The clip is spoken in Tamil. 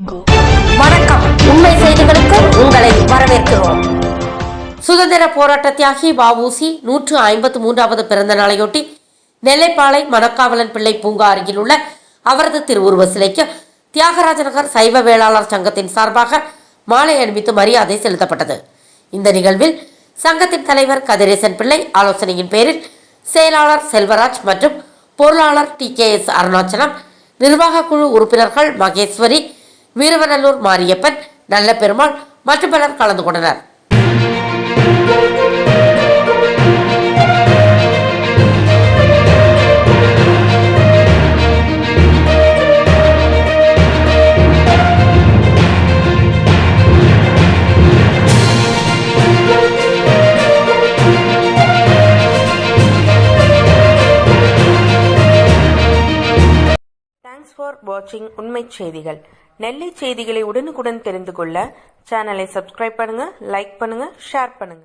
வணக்கம். உண்மை செய்திகளுக்கு உங்களை வரவேற்கிறோம். சுதந்திர போராட்ட தியாகி வ.உ.சி 153வது பிறந்த நாளையொட்டி நெல்லைப்பாளை மணக்காவலன் பிள்ளை பூங்கா அருகில் உள்ள அவரது திருவுருவ சிலைக்கு தியாகராஜ நகர் சைவ வேளாளர் சங்கத்தின் சார்பாக மாலை அணிவித்து மரியாதை செலுத்தப்பட்டது. இந்த நிகழ்வில் சங்கத்தின் தலைவர் கதிரேசன் பிள்ளை ஆலோசனையின் பேரில் செயலாளர் செல்வராஜ் மற்றும் பொருளாளர் டி.கே.எஸ். அருணாச்சலம், நிர்வாக குழு உறுப்பினர்கள் மகேஸ்வரி, வீரவநல்லூர் மாரியப்பன், நல்ல பெருமாள் மற்றும் பலர் கலந்து கொண்டனர். Thanks for watching உண்மை செய்திகள். நெல்லை செய்திகளை உடனுக்குடன் தெரிந்து கொள்ள சேனலை சப்ஸ்கிரைப் பண்ணுங்க, லைக் பண்ணுங்க, ஷேர் பண்ணுங்க.